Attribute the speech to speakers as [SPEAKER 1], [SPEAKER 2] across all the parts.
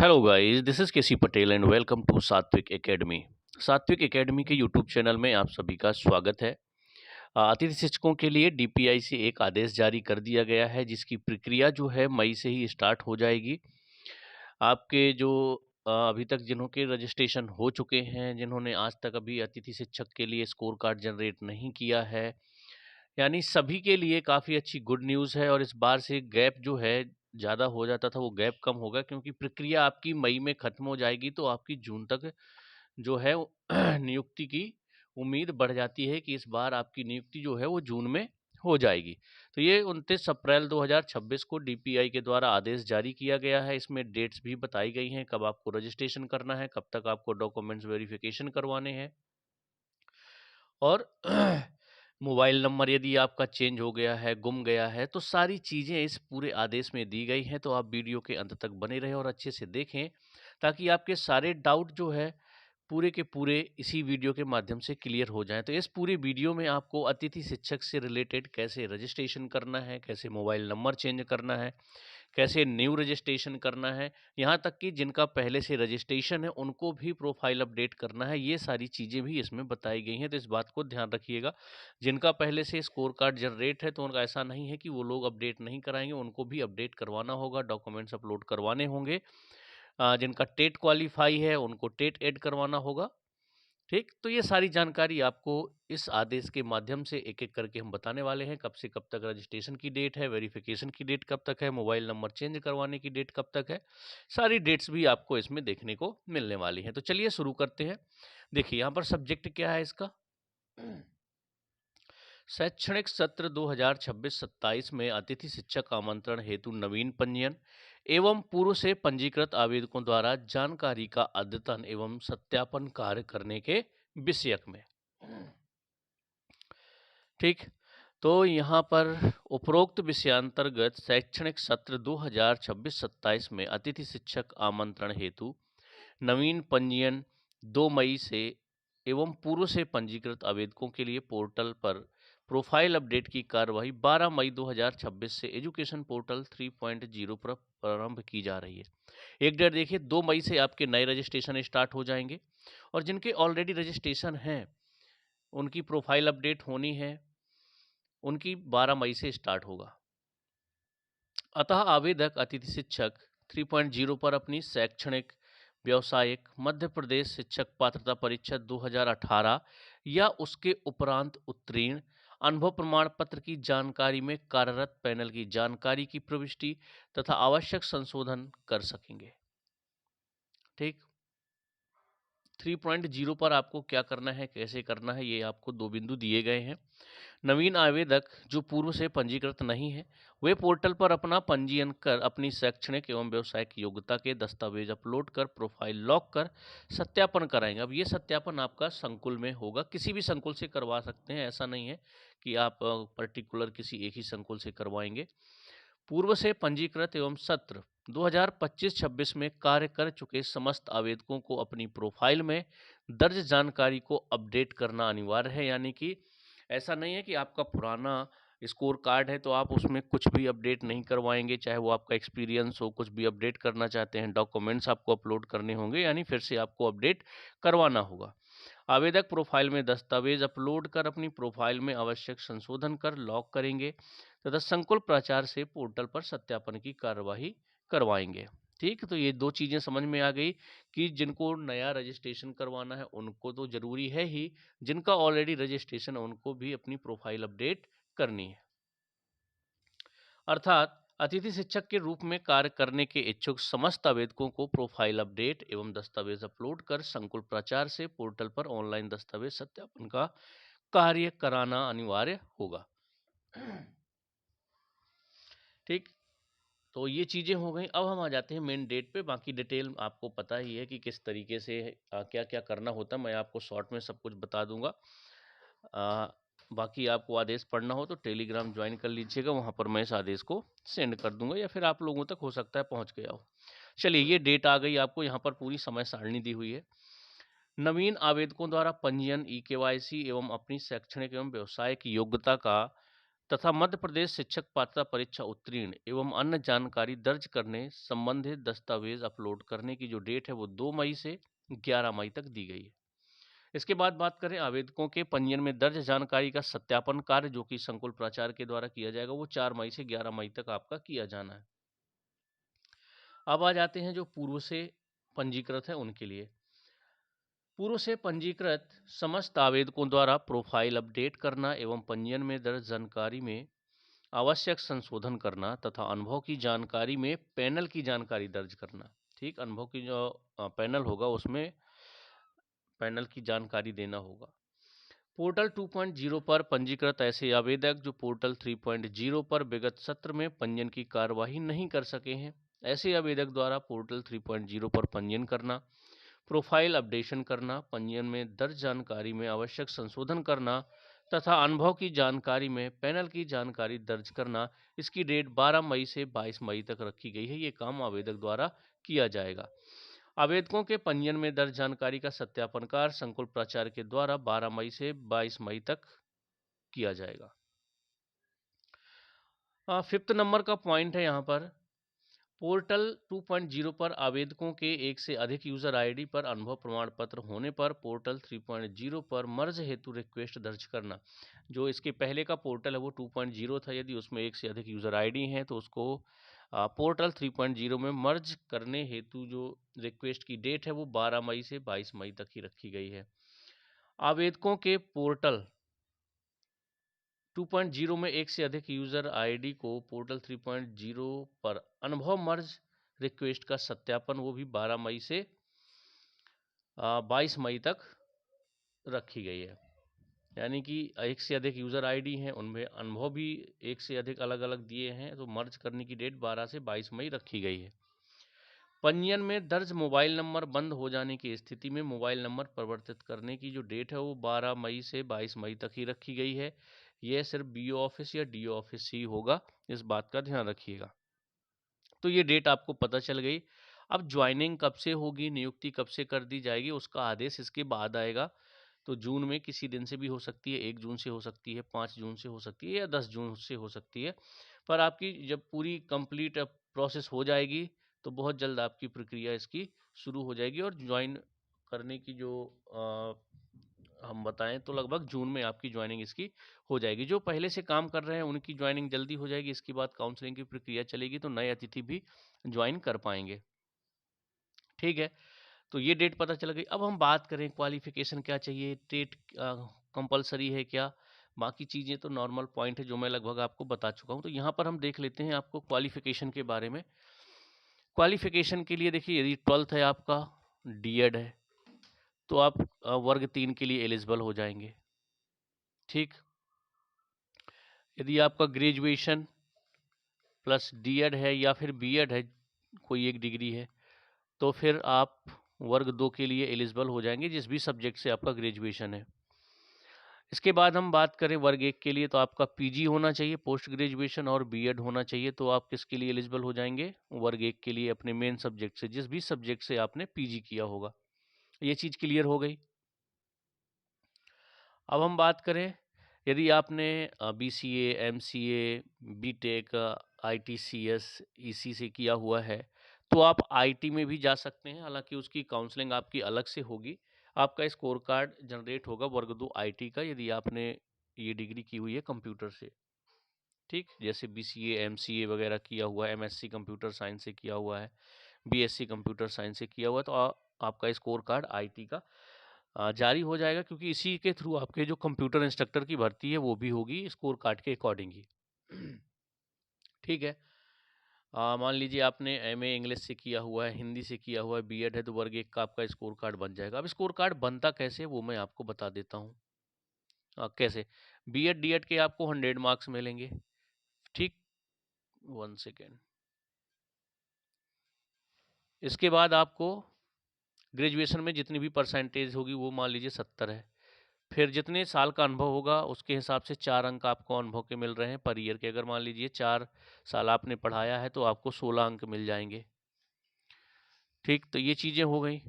[SPEAKER 1] Hello guys, this is KC Patel and welcome to Satvik Academy. Satvik Academy के YouTube channel में आप सभी का स्वागत है। अतिथि शिक्षकों के लिए डीपीआई से एक आदेश जारी कर दिया गया है, जिसकी प्रक्रिया जो है मई से ही स्टार्ट हो जाएगी। आपके जो अभी तक जिन्हों के रजिस्ट्रेशन हो चुके हैं, जिन्होंने आज तक अभी अतिथि शिक्षक के लिए स्कोर कार्ड जनरेट नहीं किया है, यानी सभी के लिए काफ़ी अच्छी गुड न्यूज़ है। और इस बार से गैप जो है ज़्यादा हो जाता था, वो गैप कम होगा, क्योंकि प्रक्रिया आपकी मई में ख़त्म हो जाएगी, तो आपकी जून तक जो है नियुक्ति की उम्मीद बढ़ जाती है कि इस बार आपकी नियुक्ति जो है वो जून में हो जाएगी। तो ये 29 अप्रैल 2026 को डीपीआई के द्वारा आदेश जारी किया गया है। इसमें डेट्स भी बताई गई हैं, कब आपको रजिस्ट्रेशन करना है, कब तक आपको डॉक्यूमेंट्स वेरिफिकेशन करवाने हैं, और मोबाइल नंबर यदि आपका चेंज हो गया है, गुम गया है, तो सारी चीज़ें इस पूरे आदेश में दी गई हैं। तो आप वीडियो के अंत तक बने रहें और अच्छे से देखें, ताकि आपके सारे डाउट जो है पूरे के पूरे इसी वीडियो के माध्यम से क्लियर हो जाएं। तो इस पूरी वीडियो में आपको अतिथि शिक्षक से रिलेटेड कैसे रजिस्ट्रेशन करना है, कैसे मोबाइल नंबर चेंज करना है, कैसे न्यू रजिस्ट्रेशन करना है, यहाँ तक कि जिनका पहले से रजिस्ट्रेशन है उनको भी प्रोफाइल अपडेट करना है, ये सारी चीज़ें भी इसमें बताई गई हैं। तो इस बात को ध्यान रखिएगा। जिनका पहले से स्कोर कार्ड जनरेट है, तो उनका ऐसा नहीं है कि वो लोग अपडेट नहीं कराएंगे, उनको भी अपडेट करवाना होगा, डॉक्यूमेंट्स अपलोड करवाने होंगे। जिनका टेट क्वालिफाई है उनको टेट ऐड करवाना होगा। ठीक, तो ये सारी जानकारी आपको इस आदेश के माध्यम से एक-एक करके हम बताने वाले हैं। कब से कब तक रजिस्ट्रेशन की डेट है, वेरिफिकेशन की डेट कब तक है, मोबाइल नंबर चेंज करवाने की डेट कब तक है, सारी डेट्स भी आपको इसमें देखने को मिलने वाली हैं। तो चलिए शुरू करते हैं। देखिए यहाँ पर सब्जेक्ट क्या है इसका। शैक्षणिक सत्र 2026-27 में अतिथि शिक्षक आमंत्रण हेतु नवीन पंजीयन एवं पूर्व से पंजीकृत आवेदकों द्वारा जानकारी का अद्यतन एवं सत्यापन कार्य करने के विषयक में। ठीक, तो यहाँ पर उपरोक्त विषयांतर्गत शैक्षणिक सत्र 2026-27 में अतिथि शिक्षक आमंत्रण हेतु नवीन पंजीयन 2 मई से एवं पूर्व से पंजीकृत आवेदकों के लिए पोर्टल पर प्रोफाइल अपडेट की कार्यवाही 12 मई 2026 से एजुकेशन पोर्टल 3.0 पर प्रारंभ की जा रही है। एक डेट देखिए, 2 मई से आपके नए रजिस्ट्रेशन स्टार्ट हो जाएंगे, और जिनके ऑलरेडी रजिस्ट्रेशन हैं उनकी प्रोफाइल अपडेट होनी है, उनकी 12 मई से स्टार्ट होगा। अतः आवेदक अतिथि शिक्षक 3.0 पर अपनी शैक्षणिक, व्यावसायिक, मध्य प्रदेश शिक्षक पात्रता परीक्षा 2018 या उसके उपरांत उत्तीर्ण अनुभव प्रमाण पत्र की जानकारी में कार्यरत पैनल की जानकारी की प्रविष्टि तथा आवश्यक संशोधन कर सकेंगे। ठीक, 3.0 पर आपको क्या करना है, कैसे करना है, ये आपको 2 बिंदु दिए गए हैं। नवीन आवेदक जो पूर्व से पंजीकृत नहीं है, वे पोर्टल पर अपना पंजीयन कर अपनी शैक्षणिक एवं व्यावसायिक योग्यता के दस्तावेज अपलोड कर प्रोफाइल लॉक कर सत्यापन कराएंगे। अब ये सत्यापन आपका संकुल में होगा, किसी भी संकुल से करवा सकते हैं, ऐसा नहीं है कि आप पर्टिकुलर किसी एक ही संकुल से करवाएंगे। पूर्व से पंजीकृत एवं सत्र 2025-26 में कार्य कर चुके समस्त आवेदकों को अपनी प्रोफाइल में दर्ज जानकारी को अपडेट करना अनिवार्य है। यानी कि ऐसा नहीं है कि आपका पुराना स्कोर कार्ड है तो आप उसमें कुछ भी अपडेट नहीं करवाएंगे, चाहे वो आपका एक्सपीरियंस हो, कुछ भी अपडेट करना चाहते हैं, डॉक्यूमेंट्स आपको अपलोड करने होंगे, यानी फिर से आपको अपडेट करवाना होगा। आवेदक प्रोफाइल में दस्तावेज अपलोड कर अपनी प्रोफाइल में आवश्यक संशोधन कर लॉक करेंगे तथा संकुल प्राचार्य से पोर्टल पर सत्यापन की कार्यवाही करवाएंगे। ठीक, तो ये 2 चीज़ें समझ में आ गई कि जिनको नया रजिस्ट्रेशन करवाना है उनको तो ज़रूरी है ही, जिनका ऑलरेडी रजिस्ट्रेशन है उनको भी अपनी प्रोफाइल अपडेट करनी है। अर्थात अतिथि शिक्षक के रूप में कार्य करने के इच्छुक समस्त आवेदकों को प्रोफाइल अपडेट एवं दस्तावेज अपलोड कर संकुल प्राचार्य से पोर्टल पर ऑनलाइन दस्तावेज सत्यापन का कार्य कराना अनिवार्य होगा। ठीक, तो ये चीज़ें हो गई। अब हम आ जाते हैं मेन डेट पे। बाकी डिटेल आपको पता ही है कि किस तरीके से क्या क्या करना होता है, मैं आपको शॉर्ट में सब कुछ बता दूंगा। बाकी आपको आदेश पढ़ना हो तो टेलीग्राम ज्वाइन कर लीजिएगा, वहाँ पर मैं इस आदेश को सेंड कर दूंगा, या फिर आप लोगों तक हो सकता है पहुँच गया हो। चलिए, ये डेट आ गई, आपको यहाँ पर पूरी समय सारणी दी हुई है। नवीन आवेदकों द्वारा पंजीयन, ई-केवाईसी एवं अपनी शैक्षणिक एवं व्यावसायिक योग्यता का तथा मध्य प्रदेश शिक्षक पात्रता परीक्षा उत्तीर्ण एवं अन्य जानकारी दर्ज करने संबंधित दस्तावेज अपलोड करने की जो डेट है वो 2 मई से 11 मई तक दी गई है। इसके बाद बात करें आवेदकों के पंजीयन में दर्ज जानकारी का सत्यापन कार्य जो कि संकुल प्राचार्य के द्वारा किया जाएगा, वो 4 मई से 11 मई तक आपका किया जाना है। अब आ जाते हैं जो पूर्व से पंजीकृत है उनके लिए। पूर्व से पंजीकृत समस्त आवेदकों द्वारा प्रोफाइल अपडेट करना एवं पंजीयन में दर्ज जानकारी में आवश्यक संशोधन करना तथा अनुभव की जानकारी में पैनल की जानकारी दर्ज करना। ठीक, अनुभव की जो पैनल होगा उसमें पैनल की जानकारी देना होगा। पोर्टल 2.0 पर पंजीकृत ऐसे आवेदक जो पोर्टल 3.0 पर विगत सत्र में पंजीयन की कार्यवाही नहीं कर सके हैं, ऐसे आवेदक द्वारा पोर्टल 3.0 पर पंजीयन करना, प्रोफाइल अपडेशन करना, पंजीयन में दर्ज जानकारी में आवश्यक संशोधन करना तथा अनुभव की जानकारी में पैनल की जानकारी दर्ज करना। इसकी डेट 12 मई से 22 मई तक रखी गई है। ये काम आवेदक द्वारा किया जाएगा। आवेदकों के पंजीयन में दर्ज जानकारी का सत्यापन कार्य संकुल प्राचार्य के द्वारा 12 मई से 22 मई तक किया जाएगा। 5th नंबर का पॉइंट है यहाँ पर, पोर्टल 2.0 पर आवेदकों के एक से अधिक यूजर आईडी पर अनुभव प्रमाण पत्र होने पर पोर्टल 3.0 पर मर्ज हेतु रिक्वेस्ट दर्ज करना। जो इसके पहले का पोर्टल है वो 2.0 था, यदि उसमें एक से अधिक यूजर आईडी हैं तो उसको पोर्टल 3.0 में मर्ज करने हेतु जो रिक्वेस्ट की डेट है वो 12 मई से 22 मई तक ही रखी गई है। आवेदकों के पोर्टल 2.0 में एक से अधिक यूजर आईडी को पोर्टल 3.0 पर अनुभव मर्ज रिक्वेस्ट का सत्यापन वो भी 12 मई से 22 मई तक रखी गई है। यानी कि एक से अधिक यूजर आईडी हैं, उनमें अनुभव भी एक से अधिक अलग अलग दिए हैं, तो मर्ज करने की डेट 12 से 22 मई रखी गई है। पंजीयन में दर्ज मोबाइल नंबर बंद हो जाने की स्थिति में मोबाइल नंबर परिवर्तित करने की जो डेट है वो 12 मई से 22 मई तक ही रखी गई है। यह सिर्फ बीओ ऑफिस या डीओ ऑफिस ही होगा, इस बात का ध्यान रखिएगा। तो ये डेट आपको पता चल गई। अब ज्वाइनिंग कब से होगी, नियुक्ति कब से कर दी जाएगी, उसका आदेश इसके बाद आएगा। तो जून में किसी दिन से भी हो सकती है, 1 जून से हो सकती है, 5 जून से हो सकती है या 10 जून से हो सकती है। पर आपकी जब पूरी कंप्लीट प्रोसेस हो जाएगी तो बहुत जल्द आपकी प्रक्रिया इसकी शुरू हो जाएगी और ज्वाइन करने की जो हम बताएं तो लगभग जून में आपकी ज्वाइनिंग इसकी हो जाएगी। जो पहले से काम कर रहे हैं उनकी ज्वाइनिंग जल्दी हो जाएगी। इसके बाद काउंसलिंग की प्रक्रिया चलेगी तो नए अतिथि भी ज्वाइन कर पाएंगे। ठीक है, तो ये डेट पता चल गई। अब हम बात करें क्वालिफिकेशन क्या चाहिए, टेट कंपलसरी है क्या, बाकी चीज़ें तो नॉर्मल पॉइंट है जो मैं लगभग आपको बता चुका हूँ। तो यहाँ पर हम देख लेते हैं आपको क्वालिफिकेशन के बारे में। क्वालिफिकेशन के लिए देखिए, यदि 12th है आपका, डीएड है, तो आप वर्ग 3 के लिए एलिजिबल हो जाएंगे। ठीक, यदि आपका ग्रेजुएशन प्लस डीएड है या फिर बीएड है, कोई एक डिग्री है, तो फिर आप वर्ग 2 के लिए एलिजिबल हो जाएंगे जिस भी सब्जेक्ट से आपका ग्रेजुएशन है। इसके बाद हम बात करें वर्ग 1 के लिए, तो आपका पीजी होना चाहिए, पोस्ट ग्रेजुएशन और बीएड होना चाहिए। तो आप किसके लिए एलिजिबल हो जाएंगे, वर्ग 1 के लिए, अपने मेन सब्जेक्ट से, जिस भी सब्जेक्ट से आपने पीजी किया होगा। ये चीज़ क्लियर हो गई। अब हम बात करें, यदि आपने बीसीए, एमसीए, बीटेक, आईटीसीएस, ईसी से किया हुआ है तो आप आईटी में भी जा सकते हैं। हालांकि उसकी काउंसलिंग आपकी अलग से होगी। आपका स्कोर कार्ड जनरेट होगा वर्ग 2 आईटी का, यदि आपने ये डिग्री की हुई है कंप्यूटर से। ठीक, जैसे बीसीए, एमसीए वगैरह किया हुआ है, एमएससी कंप्यूटर साइंस से किया हुआ है, बीएससी कंप्यूटर साइंस से किया हुआ है, तो आपका स्कोर कार्ड आईटी का जारी हो जाएगा, क्योंकि इसी के थ्रू आपके जो कंप्यूटर इंस्ट्रक्टर की भर्ती है वो भी होगी स्कोर कार्ड के अकॉर्डिंग ही। ठीक है, मान लीजिए आपने एमए इंग्लिश से किया हुआ है, हिंदी से किया हुआ है, बीएड है, तो वर्ग 1 का आपका स्कोर कार्ड बन जाएगा। अब स्कोर कार्ड बनता कैसे वो मैं आपको बता देता हूँ। कैसे, बीएड डीएड के आपको 100 मार्क्स मिलेंगे। ठीक, 1 सेकेंड। इसके बाद आपको ग्रेजुएशन में जितनी भी परसेंटेज होगी वो मान लीजिए 70 है, फिर जितने साल का अनुभव होगा उसके हिसाब से 4 अंक आपको अनुभव के मिल रहे हैं पर ईयर के। अगर मान लीजिए 4 साल आपने पढ़ाया है तो आपको 16 अंक मिल जाएंगे। ठीक, तो ये चीज़ें हो गई।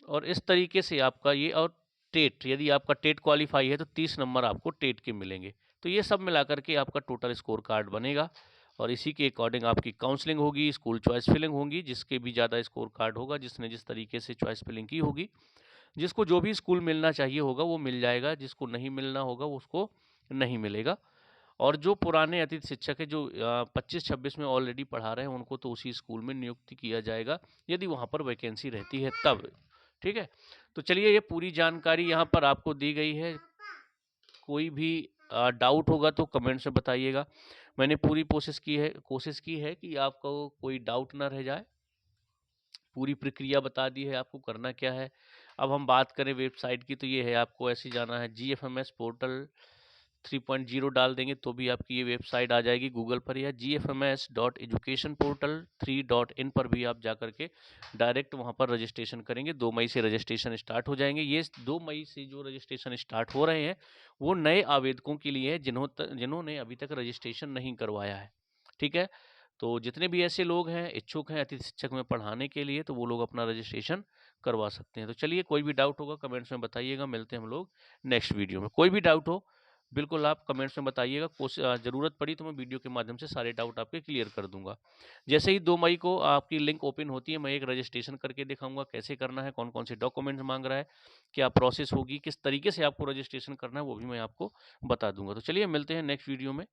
[SPEAKER 1] और इस तरीके से आपका ये, और टेट, यदि आपका टेट क्वालिफाई है तो 30 नंबर आपको टेट के मिलेंगे। तो ये सब मिला करके आपका टोटल स्कोर कार्ड बनेगा और इसी के अकॉर्डिंग आपकी काउंसलिंग होगी, स्कूल चॉइस फिलिंग होगी, जिसके भी ज़्यादा स्कोर कार्ड होगा, जिसने जिस तरीके से चॉइस फिलिंग की होगी, जिसको जो भी स्कूल मिलना चाहिए होगा वो मिल जाएगा, जिसको नहीं मिलना होगा उसको नहीं मिलेगा। और जो पुराने अतिथि शिक्षक है जो 25-26 में ऑलरेडी पढ़ा रहे हैं उनको तो उसी स्कूल में नियुक्ति किया जाएगा यदि वहाँ पर वैकेंसी रहती है तब। ठीक है, तो चलिए ये पूरी जानकारी यहाँ पर आपको दी गई है। कोई भी डाउट होगा तो कमेंट्स में बताइएगा। मैंने पूरी कोशिश की है कि आपको कोई डाउट ना रह जाए। पूरी प्रक्रिया बता दी है आपको करना क्या है। अब हम बात करें वेबसाइट की तो ये है, आपको ऐसे जाना है GFMS पोर्टल 3.0 डाल देंगे तो भी आपकी ये वेबसाइट आ जाएगी गूगल पर, या gfms.educationportal3.in पर भी आप जा करके डायरेक्ट वहाँ पर रजिस्ट्रेशन करेंगे। 2 मई से रजिस्ट्रेशन स्टार्ट हो जाएंगे। ये 2 मई से जो रजिस्ट्रेशन स्टार्ट हो रहे हैं वो नए आवेदकों के लिए है जिन्होंने अभी तक रजिस्ट्रेशन नहीं करवाया है। ठीक है, तो जितने भी ऐसे लोग हैं इच्छुक हैं अतिथि शिक्षक में पढ़ाने के लिए तो वो लोग अपना रजिस्ट्रेशन करवा सकते हैं। तो चलिए कोई भी डाउट होगा कमेंट्स में बताइएगा। मिलते हैं हम लोग नेक्स्ट वीडियो में। कोई भी डाउट हो बिल्कुल आप कमेंट्स में बताइएगा। ज़रूरत पड़ी तो मैं वीडियो के माध्यम से सारे डाउट आपके क्लियर कर दूंगा। जैसे ही 2 मई को आपकी लिंक ओपन होती है मैं एक रजिस्ट्रेशन करके दिखाऊंगा कैसे करना है, कौन कौन से डॉक्यूमेंट्स मांग रहा है, क्या प्रोसेस होगी, किस तरीके से आपको रजिस्ट्रेशन करना है वो भी मैं आपको बता दूंगा। तो चलिए मिलते हैं नेक्स्ट वीडियो में।